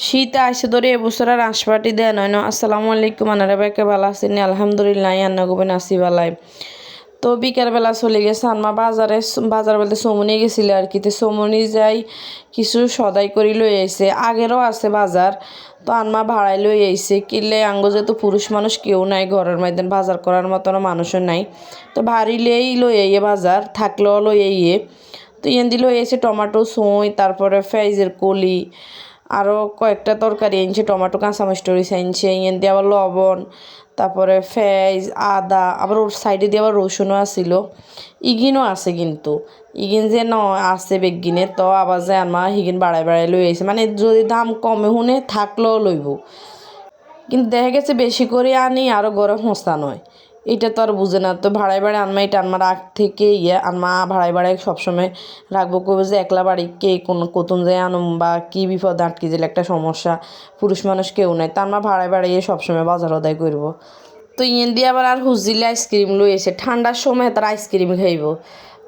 শীত আইসে ধরে এবছর আর আঁশপাটি দেয় নয় না। আসসালামু আলাইকুম, আনারা বাইকে ভালো আছেন? আলহামদুলিল্লাহ, আন্না গোবেন আসি বালাই। তো বিকেলবেলা চলে গেছে আনমা বাজার বলতে সমনি গেছিল আর কি। তো সমনি যাই কিছু সদাই করি লই আইছে, আগেরও আছে বাজার। তো আনমা ভাড়াই লই আইছে কিনলে আঙ্গ যেহেতু পুরুষ মানুষ কেউ নাই ঘরের মধ্যে, বাজার করার মতন মানুষও নাই। তো ভারিলেই লই আইয়ে বাজার থাকলেও লই আইয়ে। তো ইয়েন লই আইছে টমেটো, ছুঁই, তারপরে পেঁয়াজের কলি, আরও কয়েকটা তরকারি আনছে, টমেটো, কাঁচামরিচ টরিচ আনছে। ইয়েন দিয়ে আবার লবণ, তারপরে পেঁয়াজ, আদা, আবার ওর সাইডে দিয়ে আবার রসুনও আসিল। ইগিনও আছে কিন্তু ইগিন যে ন আছে বেগিনে, তো আবার যে আমার হিগিন বাড়াই বাড়াই লই আইছে, মানে যদি দাম কমে শুনে থাকলেও লইব। কিন্তু দেখা গেছে বেশি করে আনি আরও গরম হোঁচা নয়, এটা তো আর বুঝে না। তো ভাড়ায় বাড়ায় আনমা, এটা আনমার আগ থেকে আনমা ভাড়ায় বাড়ায় সবসময় রাখবো, করবো যে একলা বাড়ি কে কোনো কতুন যায় আনুম বা কী বিপদ আটকে দিলে একটা সমস্যা, পুরুষ মানুষ কেউ নাই। তো আনমা ভাড়ায় বাড়াইয়ে সবসময় বাজার আদায় করবো। তো ইয়েন দিয়ে আবার আর হুজিলে আইসক্রিম লই এসে, ঠান্ডার সময় তার আইসক্রিম খাইব।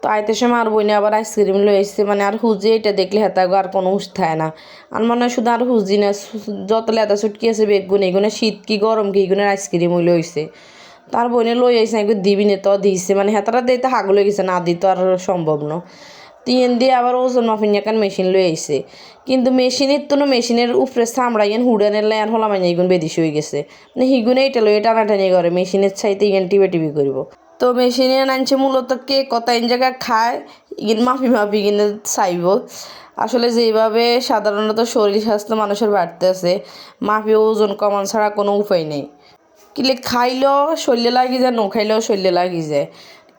তো আইতে সময় আর বইনে আবার আইসক্রিম লই এসছে, মানে আর হুজি এটা দেখলে হেতাগো আর কোনো হুশ থাকে না। আর মনে হয় শুধু আর হুজি না, যত লেদা ছুটকি আছে বেগুন, এগুলো শীত কি গরম কি এগুলোর আইসক্রিম হইলে হইছে। তার বইনে লই আইসে একটু দিবি নে, তো দিছে, মানে হেতারা দিতে হাগুলো গেছে, না দিতে আর সম্ভব ন। তিন দিয়ে আবার ওজন মাফিন একান মেশিন লই আইছে, কিন্তু মেশিনের তো মেশিনের উপরে চামড়াইন হুডানের লাইন হলা মানে এগুন বেদিস হয়ে গেছে, মানে হিগুনে এটা লই টানাটানি করে মেশিনের চাইতে ইগেন টিপে টিপি করব। তো মেশিনে আনছে মূলত কে কত ইন জায়গা খায় ইগিন মাফি মাফি কিনে চাইব। আসলে যেভাবে সাধারণত শরীর স্বাস্থ্য মানুষের বাড়তেছে, মাফি ওজন কমান ছাড়া কোনো উপায় নেই। কিলে খাইলেও শরীরে লাগি যায়, নো খাইলেও শরীরে লাগি যায়,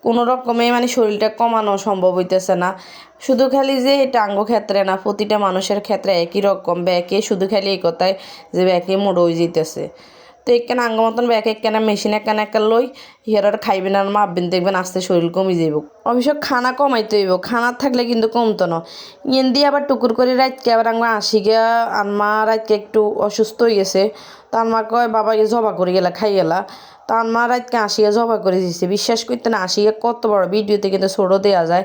কোনো রকমে মানে শরীরটা কমানো সম্ভব হইতেছে না। শুধু খালি যে এটা আঙ্গ ক্ষেত্রে না, প্রতিটা মানুষের ক্ষেত্রে একই রকম ব্যাকে, শুধু খালি এই কথায় যে ব্যাকে মোড় হয়ে যেতেছে। তো একখানা আঙ্গ মতন ব্যাকে একখানা মেশিন একখানা একটা লই হিয়ার খাইবেন আর মাপবেন, দেখবেন আস্তে শরীর কমে যাইব। অবশ্য খানা কমাইতে হইব, খানা থাকলে কিন্তু কমতো না। ইয়েন দিয়ে আবার টুকুর করে রাতকে আবার আঙ্গা আসি গিয়া আনমা রাতকে একটু অসুস্থ হয়ে গেছে। তো আনমা কয় বাবা জবা করে গেলা খাই গেলা। তো আনমা রাতকে আশিয়া জবা করে দিছে, বিশ্বাস করতে না, আশিয়া কত বড় ভিডিওতে কিন্তু ছোটো দেওয়া যায়,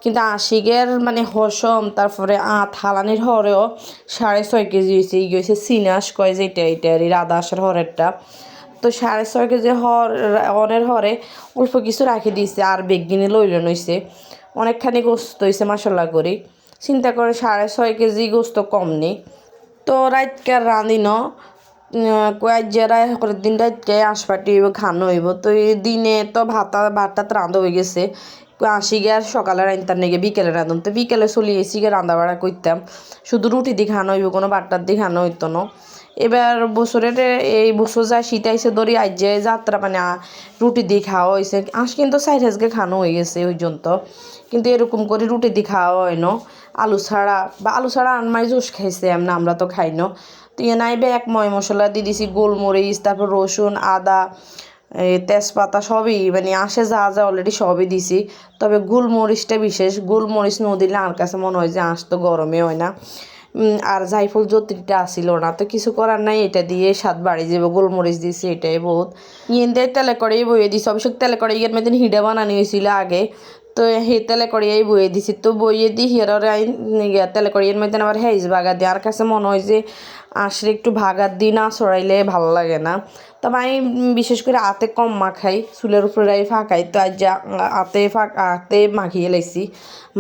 কিন্তু আশিকের মানে হসম, তারপরে হালানির হরেও 6.5 কেজি হয়েছে। ই হয়েছে সিনাস কয় যে এটা আর রাধা আসার হরেরটা। তো 6.5 কেজি অনের হরে অল্প কিছু রাখি দিয়েছে, আর বেগিনে লইলে নইছে অনেকখানি গোস্ত হয়েছে মাসাল্লা করি। চিন্তা করে 6.5 কেজি গোস্ত কম নেই। তো রাতকার রাঁধি ন কয়েক জেরায় করে দিন রাতকে আশপাটি হইব খানো হইব। তো এই দিনে তো ভাতটা রাঁধা হয়ে গেছে, আসি গে আর সকালে রাঁধতাম নাকি বিকেলে রাঁধতাম। তো বিকেলে চলে এসি গে রান্না বাড়া করতাম, শুধু রুটি দিয়ে খানো হইব, কোনো বাট্টার দিয়ে খানো হইতো না। এবার বছরের এই বছর যা শীত আইসে ধরি আজ যে যাত্রা মানে রুটি দিয়ে খাওয়া হয়েছে। কিন্তু সাইড হাজকে খানো হয়ে গেছে ওই জন্য, কিন্তু এরকম করে রুটি দিয়ে খাওয়া হয় না। আলু ছাড়া আনমাই জুস খাইছে এমন, আমরা তো খাই না। তো ইয়ে নাইবে এক ময় মশলা দিয়ে দিছি, গোলমরিচ, তারপর রসুন, আদা, তেজপাতা সবই মানে আসে যা যা অলরেডি সবই দিছি। তবে গোলমরিচটা বিশেষ, গোলমরিচ ন দিলে আমার কাছে মনে হয় যে আঁশ তো গরমে হয় না। আর জাইফল জ্যোতিটা আসিল না, তো কিছু করার নাই, এটা দিয়ে স্বাদ বাড়ি যাবো। গোলমরিচ দিছি এটাই বহুত। ইয়েন দিয়ে তেলে কড়াই বইয়ে দিছি, অবশ্য তেলে কড়াই ইয়ের মধ্যে হিডা বানানি হয়েছিল আগে। তো হে তেলে কড়িয়াই বইয়ে দিছি, তো বইয়ে দিই হিয়ার তেলে কড়িয়ার মধ্যে আবার হেজ ভাগা দিই। আর কাছে মনে হয় যে আঁশরে একটু ভাগার দিই না ছড়াইলে ভালো লাগে না। তবে আমি বিশেষ করে আতে কম মাখাই, চুলের উপরে ফাঁকাই। তো আজ আতে মাখিয়ে লাইছি,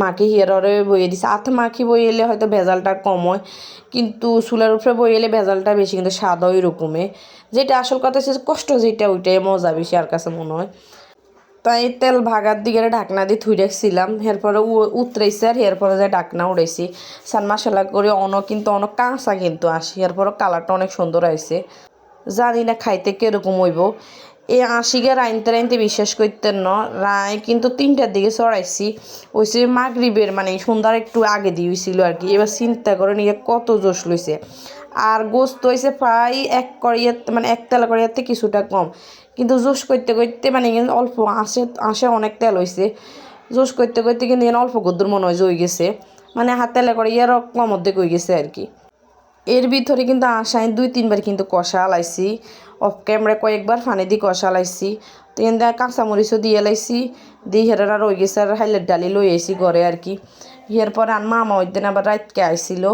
মাখি হিয়ারে বইয়ে দিছি। আতে মাখি বই এলে হয়তো ভেজালটা কম হয়, কিন্তু চুলের উপরে বই এলে ভেজালটা বেশি, কিন্তু স্বাদ ওই রকমে। যেটা আসল কথা হচ্ছে কষ্ট যেটা, ওইটাই মজা বেশি আর কাছে মনে হয়। তাই তেল ভাগার দিকে ঢাকনা দিয়ে থুই রাখছিলাম, এরপরে উতরাইছে আর এরপরে যায় ঢাকনা উড়াইছি। সান মশলা করে কিন্তু অনেক কাঁচা কিন্তু আসি, এরপরে কালারটা অনেক সুন্দর হয়েছে। জানি না খাইতে কীরকম হইব। এই আশিকে রাইনতে বিশ্বাস করতেন না, রায় কিন্তু 3টার দিকে চড়াইছি, ওইসে মাগরিবের মানে সন্ধ্যার একটু আগে দিয়েছিল আর কি। এবার চিন্তা করে নিয়ে কত জোশ লইছে। আর গোস্ত হয়েছে প্রায় এক তেলা কড়িয়াতে কিছুটা কম, কিন্তু জোশ করতে করতে মানে অল্প আসে অনেক তেল হয়েছে। জোশ করতে করতে কিন্তু অল্প গদ্দুর মনে হয় জই গেছে, মানে হাত তেলে করে ইয়ারও কমধ্যে কই গেছে আর কি। এর ভিতরে কিন্তু আশায় 2-3বার কিন্তু কষা লাইছি, অফ ক্যামেরা কয়েকবার ফানি দিয়ে কষা লাইছি। তো এখানে কাঁচামরিচও দিয়ে লাইছি, দিয়ে হেরারা রয়ে গেছে আর হাইলের ডালি লই আইছি ঘরে আর কি। এর পরে আর মামা ওই দিন আবার রাতকে আইছিল।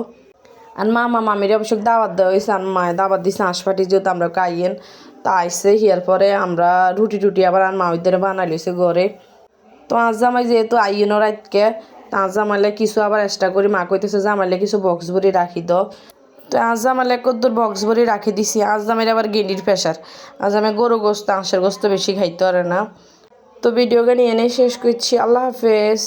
আর মামা মামির অবশ্য দাওয়াত দেওয়া হয়েছে, আর মায়ের দাওয়াত দিছে হাঁস পাটি যেহেতু আমরা খাইয়েন। তা আইসে হিয়ার পরে আমরা রুটি টুটি আবার আর মামিদের বানাই লইছে ঘরে। তো আজ জামাই যেহেতু আইয়েন রাতকে, তা আজ জামাইলে কিছু আবার এক্সট্রা করি মা কইতেছে জামাইলে কিছু বক্স ভরি রাখি দাও। তো আজ জামাইলে কদ্দুর বক্স ভরি রাখি দিছি। আজ জামাইলে আবার গেন্ডির প্রেশার, আজ আমি গরু গোস্ত হাঁসের গোস্ত বেশি খাইতে পারে না। তো ভিডিওকে নিয়ে এনে শেষ করছি। আল্লাহ হাফেজ।